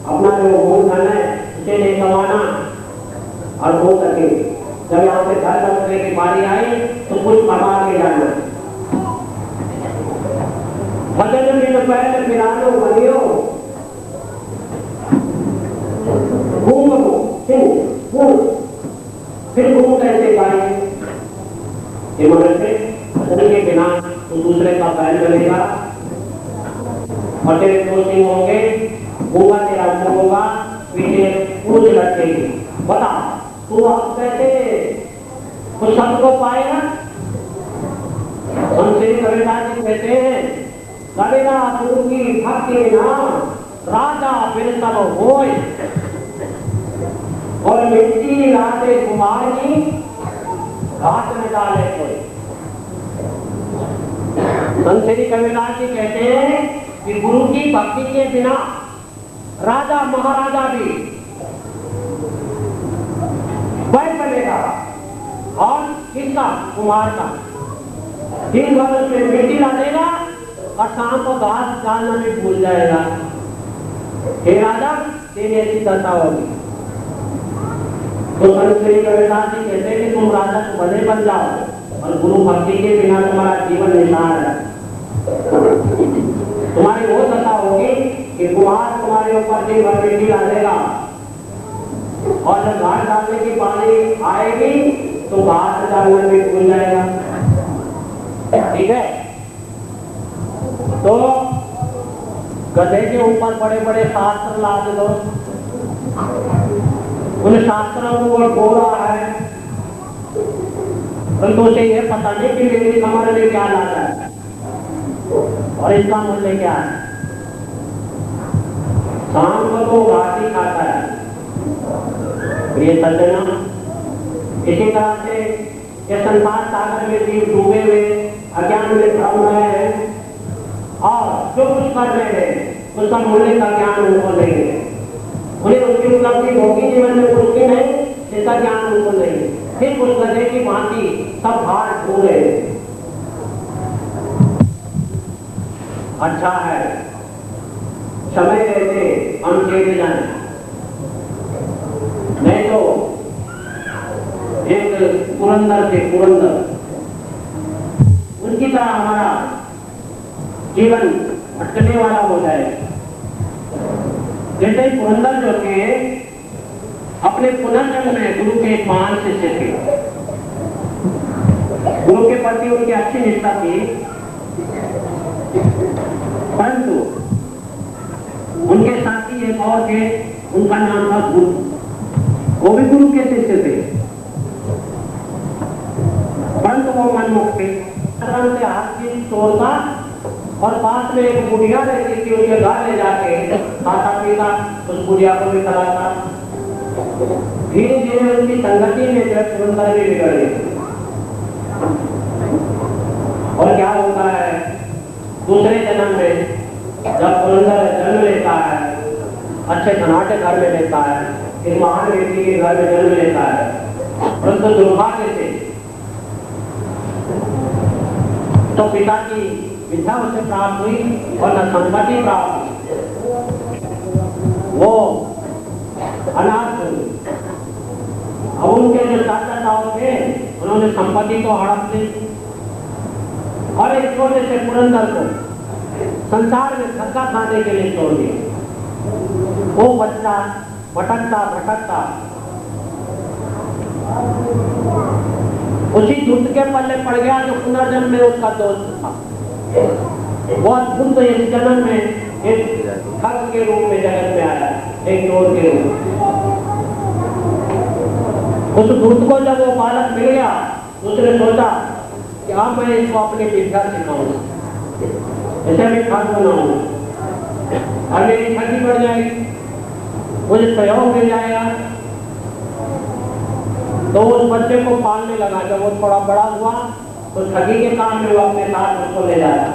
A: अपना जो मूलधन है उसे नहीं गंवाना, और हो सके जब यहाँ से घर बचने की बारी आई तो कुछ कमा के जाना। भजन में पहले मिलानो बनियो घूम फिर घूम कैसे पाए? मनुष्य भजन के बिना तो दूसरे का बैल बनेगा और तेरे दोषी होंगे, होगा तेरा मुंह होगा, पीछे पूछ लटकेगी। बता तू अब कैसे उस शब्द को पाएगा? हमसे कविराज जी कहते हैं, कविरा गुरु की भक्ति बिना राजा फिर सब होए, और मिट्टी लाते कुमार की घाट में डाले कोई। संत कविराज जी कहते हैं कि गुरु की भक्ति के बिना राजा महाराजा भी बैल बनेगा, और किसका? कुमार का। दिन भर उसमें मिट्टी डालेगा और शाम को घास डालना भी भूल जाएगा। हे राजा, तेरी ऐसी दशा होगी। तो संत कविराज जी कहते हैं कि तुम राजा तो बने बन जाओ और गुरु भक्ति के बिना तुम्हारा जीवन निशान है। तुम्हारी वो दशा होगी कि कुमार तुम्हारे ऊपर दिन भर मिट्टी डालेगा, और जब घास डालने की पानी आएगी तो घास डालने में भूल जाएगा। ठीक है? तो गधे के ऊपर बड़े बड़े शास्त्र लाद दो, उन शास्त्रों को वो बोल रहा है, परंतु उसे यह पता नहीं कि मेरी कमर में क्या लाता है और इसका मूल्य क्या है। शाम को तो घास ही खाता है। प्रिय सज्जनों, इसी तरह से ये संसार सागर में जीव डूबे हुए अज्ञान में भ्रम रहे हैं, और जो कुछ कर रहे हैं उसका मूल्य का ज्ञान उनको नहीं है। उन्हें उसकी उपलब्धि होगी जीवन में कुछ भी नहीं, इसका ज्ञान उनको नहीं। फिर कुछ गधे की भांति सब भार ढूंढ रहे। अच्छा है समय रहते हम चले जाए, नहीं तो एक पुरंदर से पुरंदर उनकी तरह हमारा जीवन भटकने वाला हो जाए। जैसे पुरंदर जो थे अपने पुनर्जन्म में गुरु के एक महान शिष्य थे, गुरु के प्रति उनकी अच्छी निष्ठा थी, परंतु उनके साथी एक और थे, उनका नाम था गुरु, वो भी गुरु के शिष्य थे, परंतु वो मनमुख थे। से हाथ की तोड़ता और पास में एक बुढ़िया रहती थी, उसके घर ले जाके खाता पीता, उस बुढ़िया को भी खिलाता। धीरे धीरे उनकी संगति में जो पुरंदर भी बिगड़ गई। और क्या होता है दूसरे जन्म में, जब पुरंदर जन्म लेता है, अच्छे धनाटे घर में लेता है, एक महान व्यक्ति के घर में जन्म लेता है, परंतु दुर्भाग्य से तो पिता की विद्या उसे प्राप्त हुई और न संपत्ति प्राप्त हुई, वो अनाथ हुई। अब उनके जो चाचा ताऊ थे उन्होंने संपत्ति को हड़प ली और एक छोटे से पुरंदर को संसार में धक्का खाने के लिए छोड़ दिया। वो बच्चा भटकता भटकता उसी दुष्ट के पल्ले पड़ गया जो पुनर्जन्म में उसका दोस्त था। वो अद्भुत इस जन्म में एक ठग के रूप में जगत में आया, एक चोर के रूप में। उस दूत को जब वो बालक मिल गया, उसने सोचा कि अब मैं इसको अपनी विद्या सिखाऊंगा, ऐसे मैं ठग बनाऊंगा और मेरी ठगी बढ़ जाएगी, मुझे सहयोग मिल जाएगा। तो उस बच्चे को पालने लगा। जब वो थोड़ा बड़ा हुआ तो ठगी के काम में वो अपने साथ उसको ले जाता,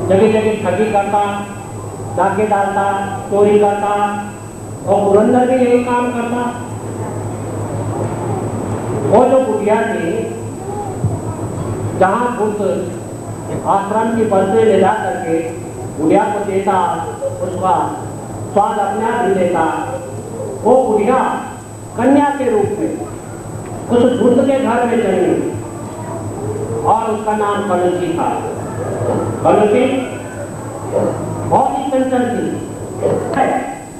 A: जगह जगह ठगी करता, डाके डालता, चोरी करता और पुरंदर भी यही काम करता। वो जो बुढ़िया थी, जहाँ बुद्ध आश्रम की बस में ले जा करके बुढ़िया को देता, उसका स्वाद अपने आप ही लेता, वो बुढ़िया कन्या के रूप में उस बुद्ध के घर में जन्मी और उसका नाम कलसी था। कलसी बहुत ही चंचल थी,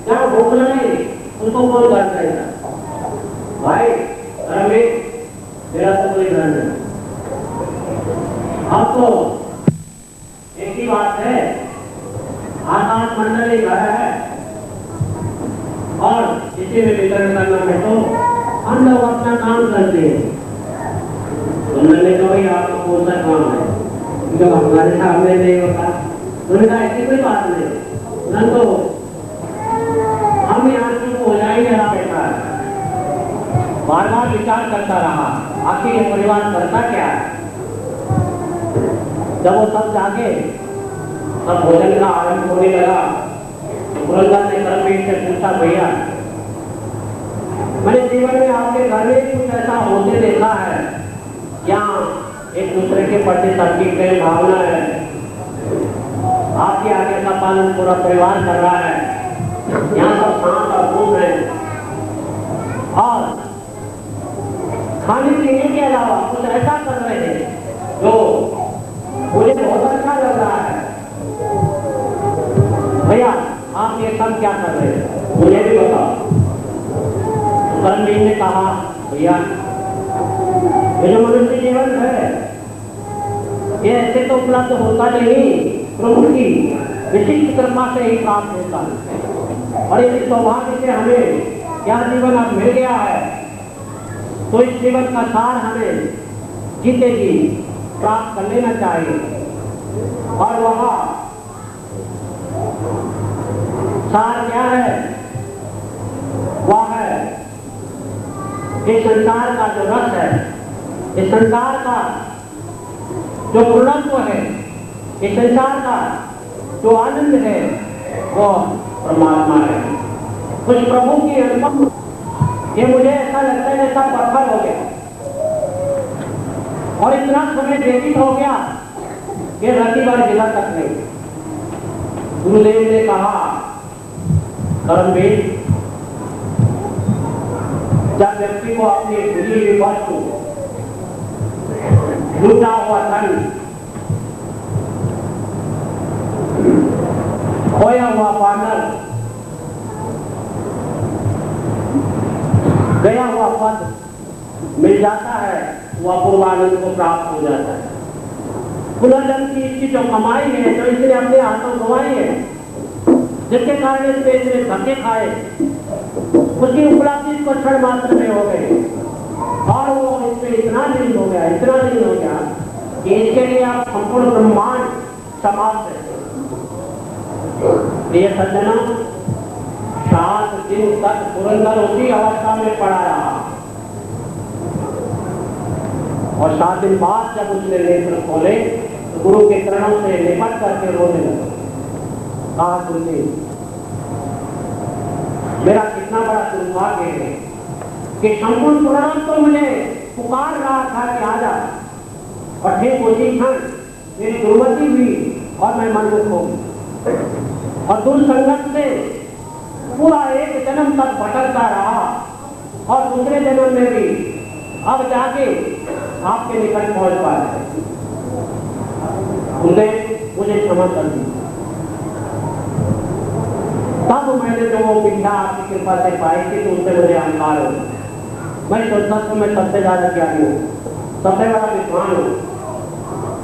A: जहाँ भूख लगे उसको कौन घर करेगा? भाई घर में मेरा तो कोई घर नहीं। अब तो एक ही बात है, आकाश मंडल ही घर है और इसी में वितरण करना है, तो हम लोग अपना काम करते हैं। उन्होंने कहा भाई आपको कौन सा काम है जो हमारे सामने नहीं होता? उन्होंने कहा ऐसी कोई बात नहीं, न तो हम यहाँ चुप हो जाएंगे। ना बेटा बार बार विचार करता रहा, आखिर ये परिवार करता क्या है। जब वो सब जागे, सब भोजन का आरंभ होने लगा, पुरंदर ने कर्मवीर से पूछा, भैया मैंने जीवन में आपके घर में कुछ ऐसा होते देखा है, यहाँ एक दूसरे के प्रति सबकी प्रेम भावना है, आपकी आज्ञा का पालन पूरा परिवार कर रहा है, यहाँ सब शांत और खुश है और खाने पीने के अलावा कुछ ऐसा कर रहे हैं जो मुझे बहुत अच्छा लग रहा है। भैया आप ये सब क्या कर रहे हैं, मुझे भी बताओ। तो कर्मवीर ने कहा, भैया ये जो मनुष्य जीवन है ये ऐसे तो उपलब्ध होता नहीं, प्रभु की विशिष्ट कृपा से ही प्राप्त होता है। और इस सौभाग्य से हमें क्या जीवन अब मिल गया है, तो इस जीवन का सार हमें जीते जी प्राप्त कर लेना चाहिए। और वह सार क्या है? वह है इस संसार का जो रस है, इस संसार का जो पूर्णत्व है, इस संसार का जो आनंद है, वो परमात्मा है। उस प्रभु की अनुपम, ये मुझे ऐसा लगता है जैसा पत्थर हो गया और इतना समय व्यतीत हो गया कि रति भर जिला तक नहीं। गुरुदेव ने कहा, कर्मवीर जब व्यक्ति को अपनी बुरी हुई वस्तु, लूटा हुआ धन, खोया हुआ पार्टनर, गया हुआ पद मिल जाता है, वह पूर्वानंद को प्राप्त हो जाता है। पुनर्जन्म की इसकी जो कमाई है, जो इसने अपने हाथों गंवाई है, जिसके कारण इसने इतने धक्के खाए, उसकी उपलब्धि को क्षण मात्र में हो गए और वो इसमें इतना लीन हो गया, इतना लीन हो गया कि इसके लिए आप संपूर्ण ब्रह्मांड समाप्त है। ये सज्जनों, 7 दिन तक पुरंदर उसी अवस्था में पड़ा रहा और 7 दिन बाद जब उसने नेत्र खोले तो गुरु के चरणों से निपट करके रोने लगा। कहा, गुरुदेव मेरा कितना बड़ा दुर्भाग्य है कि संपूर्ण पुराण तो मुझे पुकार रहा था कि आजा, और ठीक उसी क्षण मेरी दुर्मति हुई और मैं मनमुख हो गई और दुर्संगत से पूरा एक जन्म तक भटकता रहा और दूसरे जन्म में भी अब जाके आपके निकट पहुंच पाए। मुझे क्षमा कर दीजिए। तब मैंने जो वो विद्या आपकी कृपा से पाई थी तो उससे मुझे अहंकार हो गया। मैं सोचता तो मैं सबसे ज्यादा ज्ञानी हूँ, सबसे बड़ा विद्वान हूँ।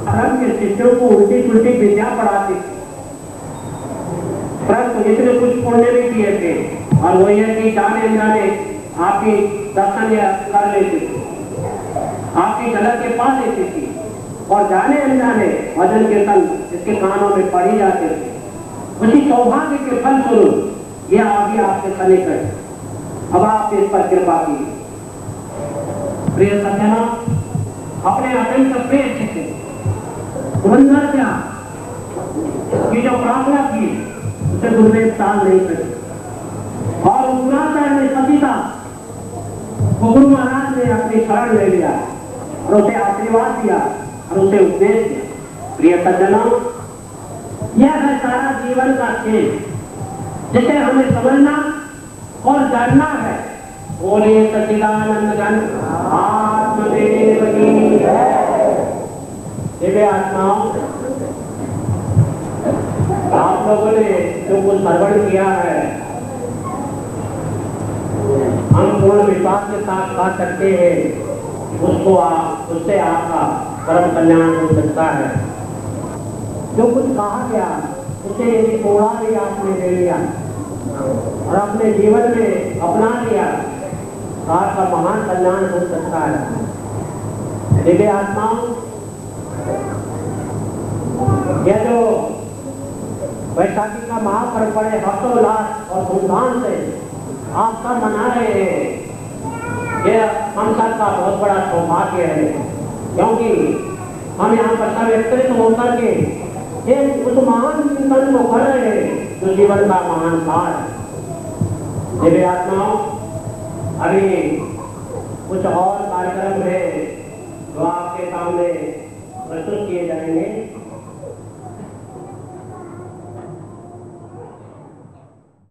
A: धर्म के शिष्यों को उल्टी पुल्टी विद्या पढ़ाती थी, परंतु इसने कुछ पुण्य भी किए थे और वो ये कि जाने अनजाने आपकी दर्शन कर लेती थी, आपकी गलत के पा लेती थी और जाने अनजाने भजन कीर्तन इसके कानों में पड़ी जाते थे। उसी सौभाग्य के फल स्वरूप यह आगे आपके सन्निकट अब आप इस पर कृपा की। प्रिय सज्जनों, अपने अत्यंत प्रिय से सुंदर क्या कि जो प्रार्थना की उसे गुरुदेव टाल नहीं सके और गुरुआचार्य ने सतीता वो गुरु महाराज ने अपनी शरण ले लिया और उसे आशीर्वाद दिया और उसे उपदेश दिया। प्रिय सज्जनों, यह है सारा जीवन का खेल जिसे हमें समझना और जानना है। बोले सच्चिदानंद घन आत्मदेव की जय। दिव्य आत्माओं, आप लोगों ने जो कुछ श्रवण किया है हम पूर्ण विश्वास के साथ कह सकते हैं उससे आपका परम कल्याण हो सकता है। जो कुछ कहा गया उसे यदि थोड़ा भी आपने ले लिया और अपने जीवन में अपना लिया तो आपका महान कल्याण हो सकता है। दिव्य आत्माओं, यह जो वैशाखी का महापर्व बड़े हर्षोल्लास और धूमधाम से आप सब मना रहे हैं, यह हम सब का बहुत बड़ा सौभाग्य है, क्योंकि हम यहाँ पर सब एकत्रित होकर के एक उस महान चिंतन को कर रहे हैं जो जीवन का महान सार है। दिव्य आत्माओं, अभी कुछ और कार्यक्रम है जो आपके सामने प्रस्तुत किए जाएंगे।